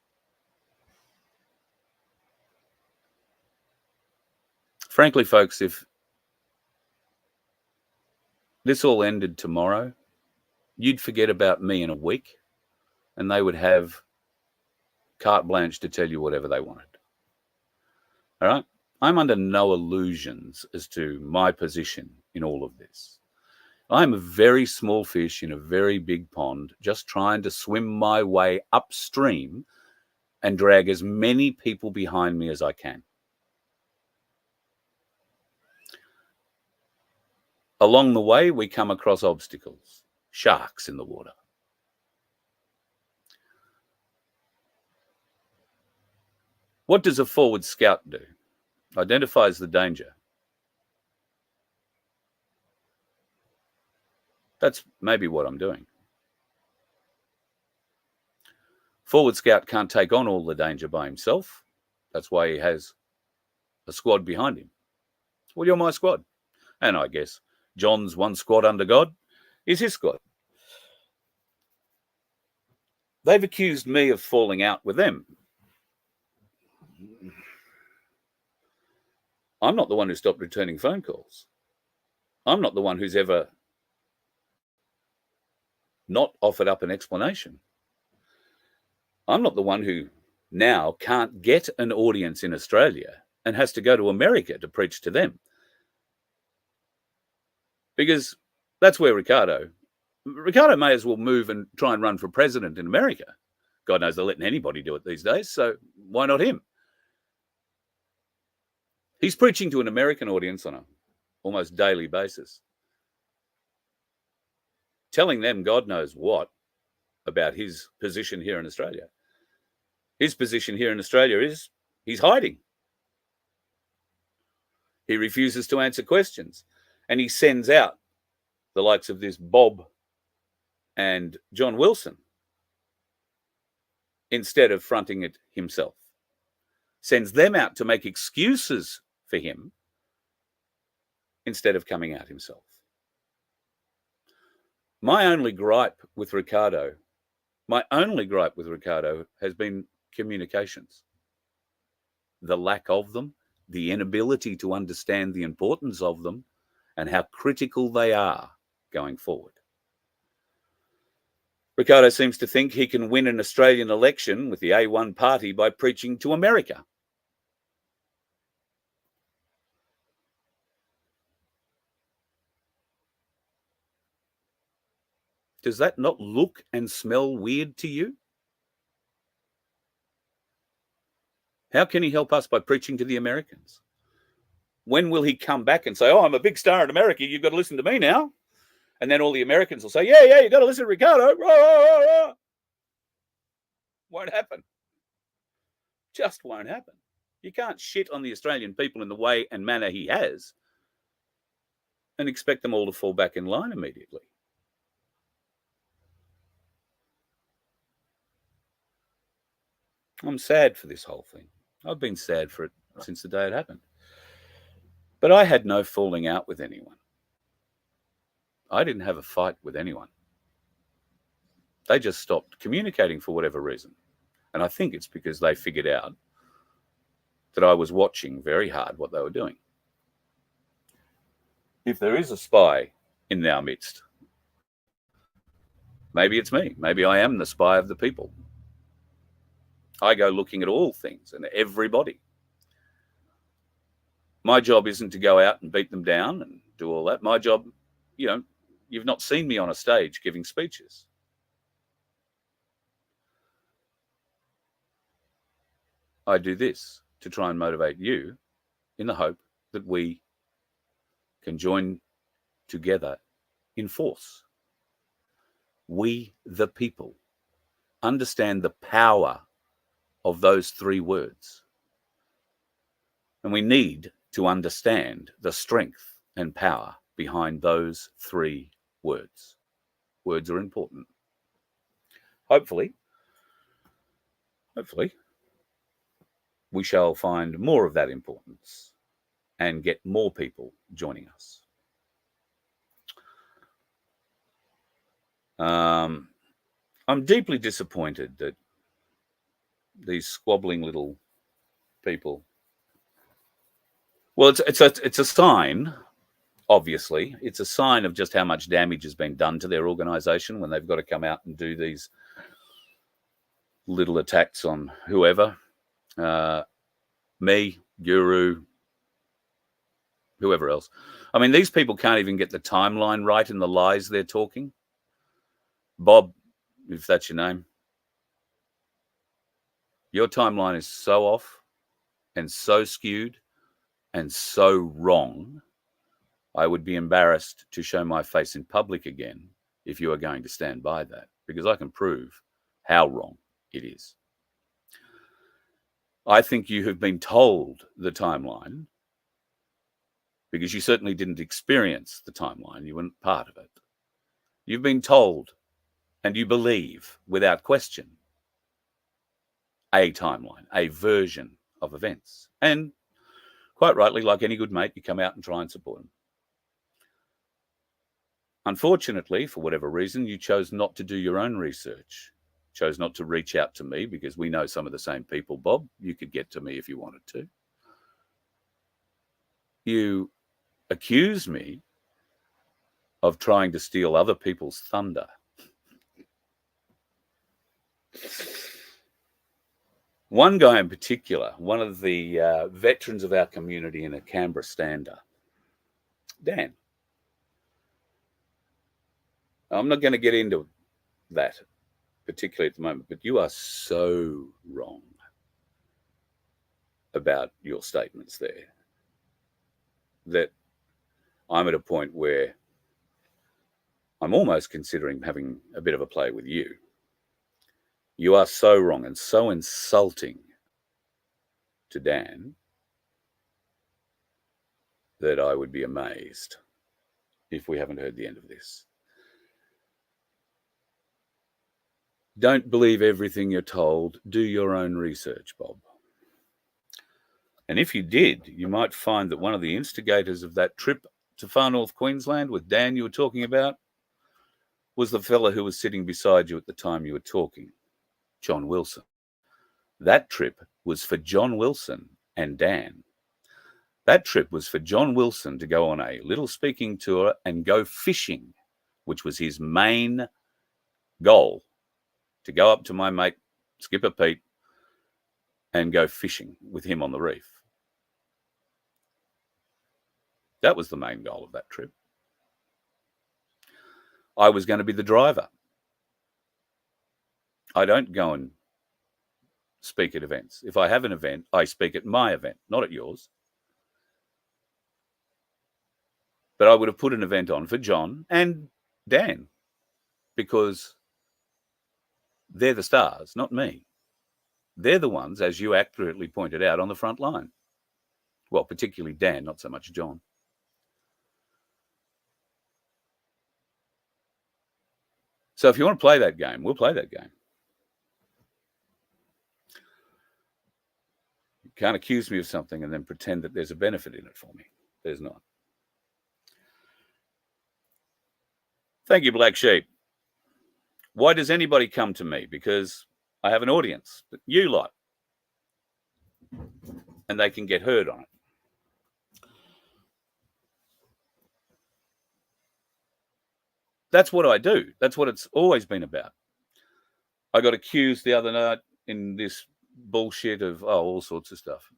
Frankly, folks, if this all ended tomorrow, you'd forget about me in a week, and they would have carte blanche to tell you whatever they wanted. All right? I'm under no illusions as to my position in all of this. I'm a very small fish in a very big pond, just trying to swim my way upstream and drag as many people behind me as I can. Along the way, we come across obstacles, sharks in the water. What does a forward scout do? Identifies the danger. That's maybe what I'm doing. Forward scout can't take on all the danger by himself. That's why he has a squad behind him. Well, you're my squad. And I guess John's one squad under God is his squad. They've accused me of falling out with them. I'm not the one who stopped returning phone calls. I'm not the one who's ever not offered up an explanation. I'm not the one who now can't get an audience in Australia and has to go to America to preach to them. Because that's where Ricardo may as well move and try and run for president in America. God knows they're letting anybody do it these days, so why not him? He's preaching to an American audience on an almost daily basis, telling them God knows what about his position here in Australia. His position here in Australia is he's hiding. He refuses to answer questions, and he sends out the likes of this Bob and John Wilson instead of fronting it himself. Sends them out to make excuses for him instead of coming out himself. My only gripe with Ricardo has been communications. The lack of them, the inability to understand the importance of them, and how critical they are going forward. Ricardo seems to think he can win an Australian election with the A1 party by preaching to America. Does that not look and smell weird to you? How can he help us by preaching to the Americans? When will he come back and say, oh, I'm a big star in America, you've got to listen to me now? And then all the Americans will say, yeah, you've got to listen to Ricardo. Won't happen. Just won't happen. You can't shit on the Australian people in the way and manner he has and expect them all to fall back in line immediately. I'm sad for this whole thing. I've been sad for it since the day it happened. But I had no falling out with anyone. I didn't have a fight with anyone. They just stopped communicating for whatever reason. And I think it's because they figured out that I was watching very hard what they were doing. If there is a spy in our midst, maybe it's me. Maybe I am the spy of the people. I go looking at all things and everybody. My job isn't to go out and beat them down and do all that. My job, you've not seen me on a stage giving speeches. I do this to try and motivate you in the hope that we can join together in force. We, the people, understand the power of those three words. And we need to understand the strength and power behind those three words. Words are important. Hopefully, we shall find more of that importance and get more people joining us. I'm deeply disappointed that these squabbling little people. Well, it's a sign. Obviously, it's a sign of just how much damage has been done to their organisation when they've got to come out and do these little attacks on whoever, me, Guru, whoever else. I mean, these people can't even get the timeline right in the lies they're talking. Bob, if that's your name, your timeline is so off and so skewed and so wrong. I would be embarrassed to show my face in public again if you are going to stand by that, because I can prove how wrong it is. I think you have been told the timeline because you certainly didn't experience the timeline. You weren't part of it. You've been told, and you believe without question, a timeline, a version of events. And quite rightly, like any good mate, you come out and try and support them. Unfortunately, for whatever reason, you chose not to do your own research, chose not to reach out to me because we know some of the same people. Bob, you could get to me if you wanted to. You accuse me of trying to steal other people's thunder. One guy in particular, one of the veterans of our community and a Canberra stander, Dan. I'm not going to get into that particularly at the moment, but you are so wrong about your statements there that I'm at a point where I'm almost considering having a bit of a play with you. You are so wrong and so insulting to Dan that I would be amazed if we haven't heard the end of this. Don't believe everything you're told. Do your own research, Bob. And if you did, you might find that one of the instigators of that trip to far north Queensland with Dan you were talking about was the fella who was sitting beside you at the time you were talking, John Wilson. That trip was for John Wilson and Dan. That trip was for John Wilson to go on a little speaking tour and go fishing, which was his main goal, to go up to my mate, Skipper Pete, and go fishing with him on the reef. That was the main goal of that trip. I was going to be the driver. I don't go and speak at events. If I have an event, I speak at my event, not at yours. But I would have put an event on for John and Dan because they're the stars, not me. They're the ones, as you accurately pointed out, on the front line. Well, particularly Dan, not so much John. So if you want to play that game, we'll play that game. Can't accuse me of something and then pretend that there's a benefit in it for me. There's not. Thank you, Black Sheep. Why does anybody come to me? Because I have an audience, you lot, and they can get heard on it. That's what I do. That's what it's always been about. I got accused the other night in this bullshit of all sorts of stuff.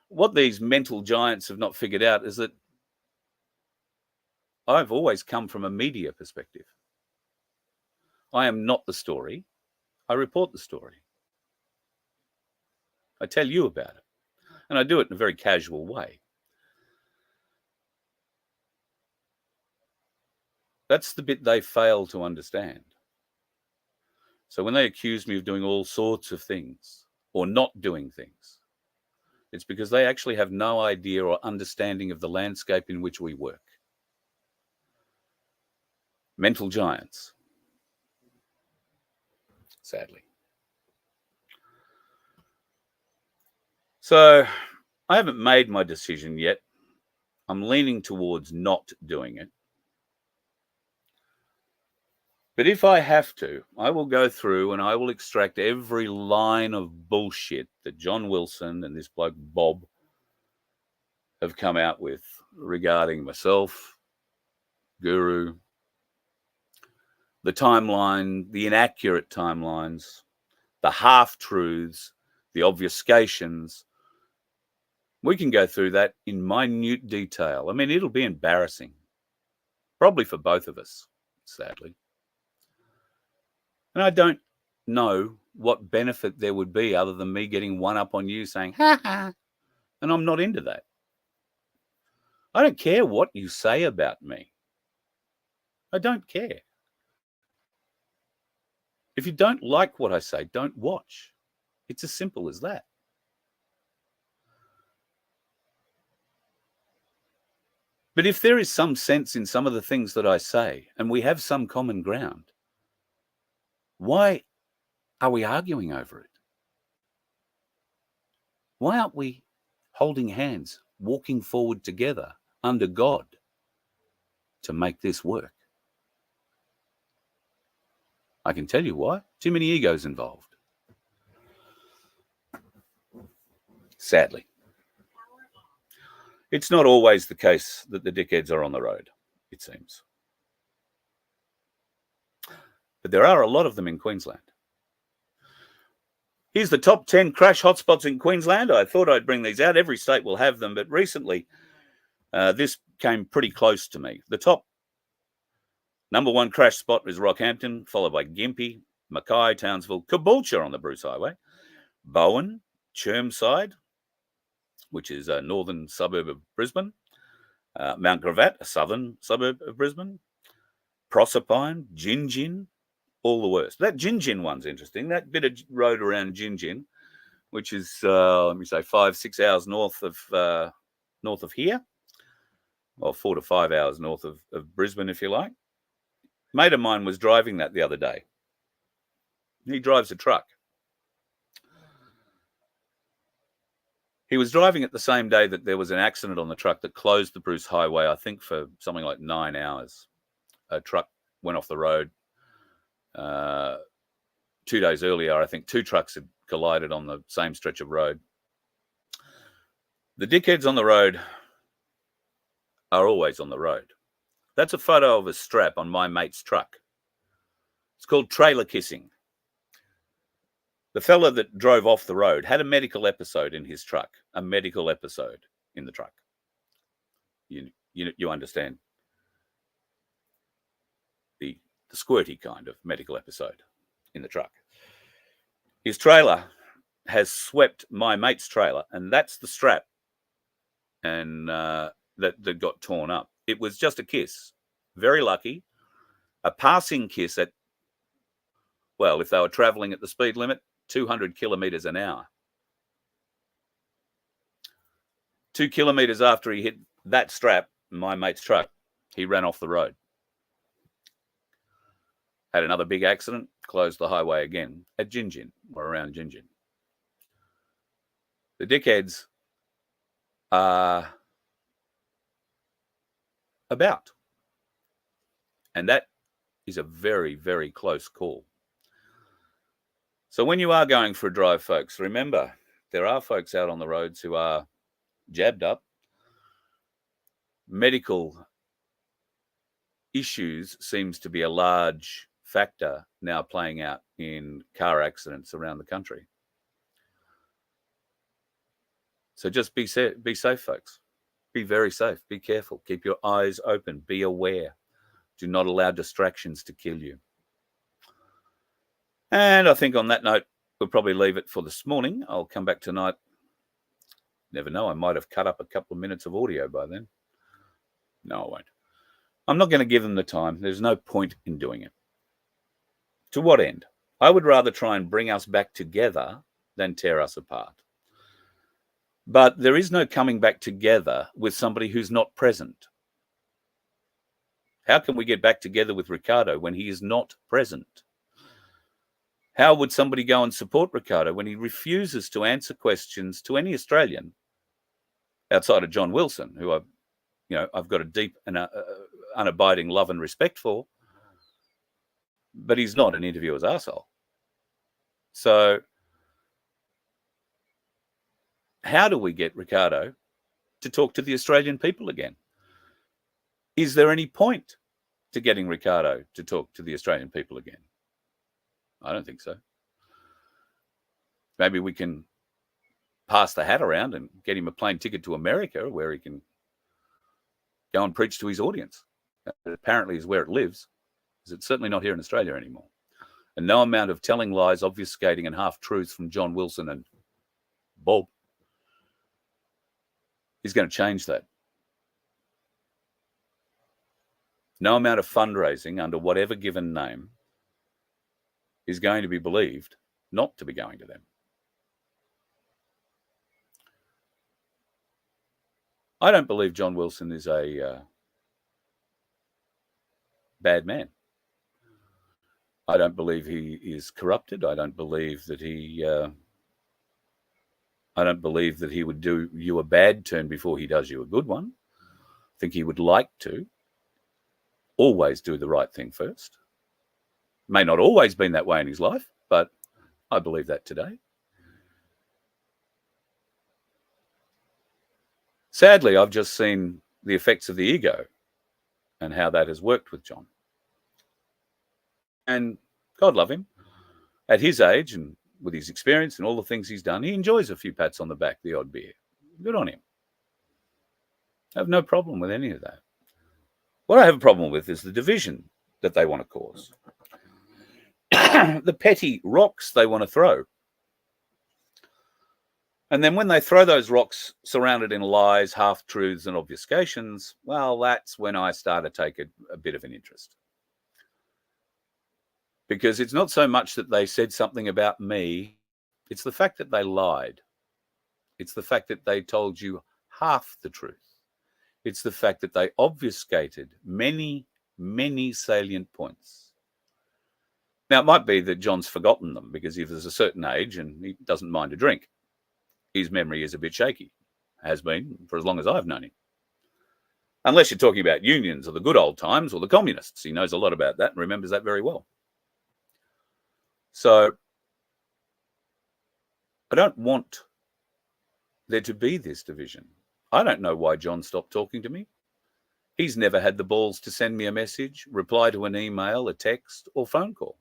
What these mental giants have not figured out is that I've always come from a media perspective. I am not the story. I report the story. I tell you about it. And I do it in a very casual way. That's the bit they fail to understand. So when they accuse me of doing all sorts of things or not doing things, it's because they actually have no idea or understanding of the landscape in which we work. Mental giants. Sadly. So I haven't made my decision yet. I'm leaning towards not doing it. But if I have to, I will go through and I will extract every line of bullshit that John Wilson and this bloke Bob have come out with regarding myself, Guru, the timeline, the inaccurate timelines, the half-truths, the obfuscations. We can go through that in minute detail. I mean, it'll be embarrassing, probably for both of us, sadly. And I don't know what benefit there would be other than me getting one up on you saying, ha ha, and I'm not into that. I don't care what you say about me. I don't care. If you don't like what I say, don't watch. It's as simple as that. But if there is some sense in some of the things that I say, and we have some common ground, why are we arguing over it? Why aren't we holding hands, walking forward together under God to make this work? I can tell you why. Too many egos involved. Sadly. It's not always the case that the dickheads are on the road, it seems. But there are a lot of them in Queensland. Here's the top 10 crash hotspots in Queensland. I thought I'd bring these out. Every state will have them, but recently this came pretty close to me. The top number one crash spot is Rockhampton, followed by Gympie, Mackay, Townsville, Caboolture on the Bruce Highway, Bowen, Chermside, which is a northern suburb of Brisbane, Mount Gravatt, a southern suburb of Brisbane, Proserpine, Gingin, all the worst. That Gingin one's interesting. That bit of road around Gingin, which is, 5-6 hours north of here, or 4 to 5 hours north of Brisbane, if you like. Mate of mine was driving that the other day. He drives a truck. He was driving it the same day that there was an accident on the truck that closed the Bruce Highway, I think, for something like 9 hours. A truck went off the road. 2 days earlier, I think 2 trucks had collided on the same stretch of road. The dickheads on the road are always on the road. That's a photo of a strap on my mate's truck. It's called trailer kissing. The fella that drove off the road had a medical episode in his truck, a medical episode in the truck. You understand the squirty kind of medical episode in the truck. His trailer has swept my mate's trailer, and that's the strap and that got torn up. It was just a kiss. Very lucky. A passing kiss at, well, if they were traveling at the speed limit, 200 kilometres an hour. 2 kilometres after he hit that strap, my mate's truck, he ran off the road. Had another big accident, closed the highway again at Gingin, or around Gingin. the dickheads are about. And that is a very, very close call. So when you are going for a drive, folks, remember there are folks out on the roads who are jabbed up. Medical issues seems to be a large factor now playing out in car accidents around the country. So just be safe, folks. Be very safe. Be careful. Keep your eyes open. Be aware. Do not allow distractions to kill you. And I think on that note, we'll probably leave it for this morning. I'll come back tonight. Never know. I might have cut up a couple of minutes of audio by then. No, I won't. I'm not going to give them the time. There's no point in doing it. To what end? I would rather try and bring us back together than tear us apart. But there is no coming back together with somebody who's not present. How can we get back together with Ricardo when he is not present? How would somebody go and support Ricardo when he refuses to answer questions to any Australian outside of John Wilson, who I've got a deep and unabiding love and respect for, but he's not an interviewer's arsehole. So how do we get Ricardo to talk to the Australian people again? Is there any point to getting Ricardo to talk to the Australian people again? I don't think so. Maybe we can pass the hat around and get him a plane ticket to America where he can go and preach to his audience. That apparently is where it lives, because it's certainly not here in Australia anymore. And no amount of telling lies, obfuscating and half-truths from John Wilson and Bob is going to change that. No amount of fundraising under whatever given name is going to be believed not to be going to them. I don't believe John Wilson is a bad man. I don't believe he is corrupted. I don't believe that he would do you a bad turn before he does you a good one. I think he would like to always do the right thing first. May not always been that way in his life, but I believe that today. Sadly, I've just seen the effects of the ego and how that has worked with John. And God love him. At his age and with his experience and all the things he's done, he enjoys a few pats on the back, the odd beer. Good on him. I have no problem with any of that. What I have a problem with is the division that they want to cause. The petty rocks they want to throw. And then when they throw those rocks surrounded in lies, half-truths and obfuscations, well, that's when I start to take a bit of an interest. Because it's not so much that they said something about me, it's the fact that they lied. It's the fact that they told you half the truth. It's the fact that they obfuscated many, many salient points. Now, it might be that John's forgotten them because if there's a certain age and he doesn't mind a drink, his memory is a bit shaky, has been for as long as I've known him. Unless you're talking about unions or the good old times or the communists. He knows a lot about that and remembers that very well. So I don't want there to be this division. I don't know why John stopped talking to me. He's never had the balls to send me a message, reply to an email, a text, or phone call.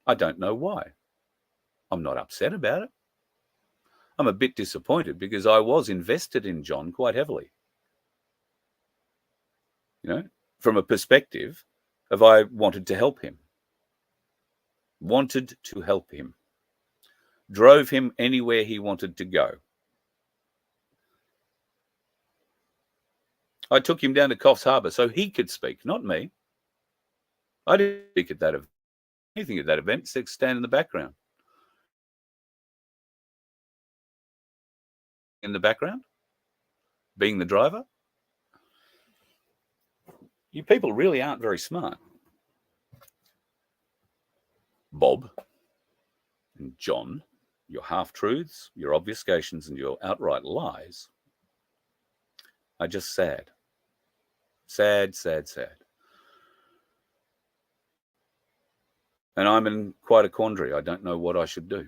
I don't know why. I'm not upset about it. I'm a bit disappointed because I was invested in John quite heavily. You know, from a perspective of I wanted to help him. Wanted to help him. Drove him anywhere he wanted to go. I took him down to Coffs Harbour so he could speak, not me. I didn't speak at that event. Anything at that event except stand in the background. In the background, being the driver. You people really aren't very smart. Bob and John your half-truths, your obfuscations, and your outright lies are just sad. Sad, sad, sad. And I'm in quite a quandary. I don't know what I should do.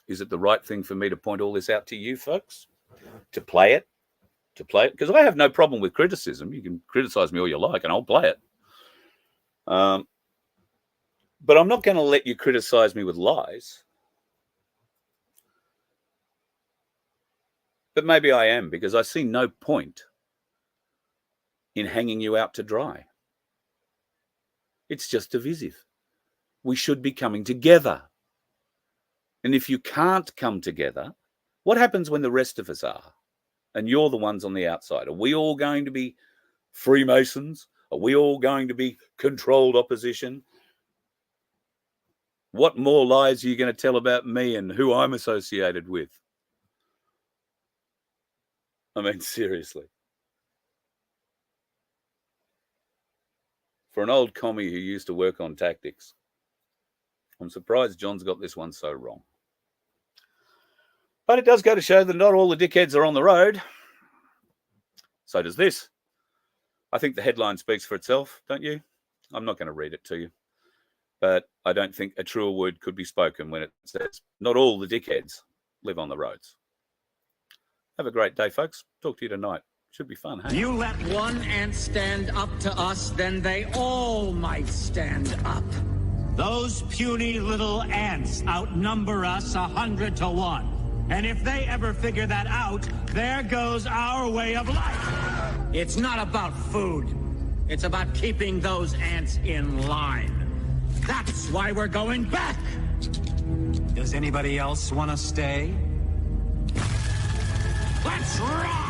Is it the right thing for me to point all this out to you folks? To play it? Because I have no problem with criticism. You can criticize me all you like and I'll play it. But I'm not going to let you criticize me with lies. But maybe I am, because I see no point in hanging you out to dry. It's just divisive. We should be coming together. And if you can't come together, what happens when the rest of us are? And you're the ones on the outside. Are we all going to be Freemasons? Are we all going to be controlled opposition? What more lies are you going to tell about me and who I'm associated with? I mean, seriously. For an old commie who used to work on tactics, I'm surprised John's got this one so wrong. But it does go to show that not all the dickheads are on the road. So does this. I think the headline speaks for itself, don't you? I'm not going to read it to you. But I don't think a truer word could be spoken when it says not all the dickheads live on the roads. Have a great day, folks. Talk to you tonight. Should be fun, hey? You let one ant stand up to us, then they all might stand up. Those puny little ants outnumber us 100 to 1. And if they ever figure that out, there goes our way of life. It's not about food. It's about keeping those ants in line. That's why we're going back. Does anybody else want to stay? Let's rock!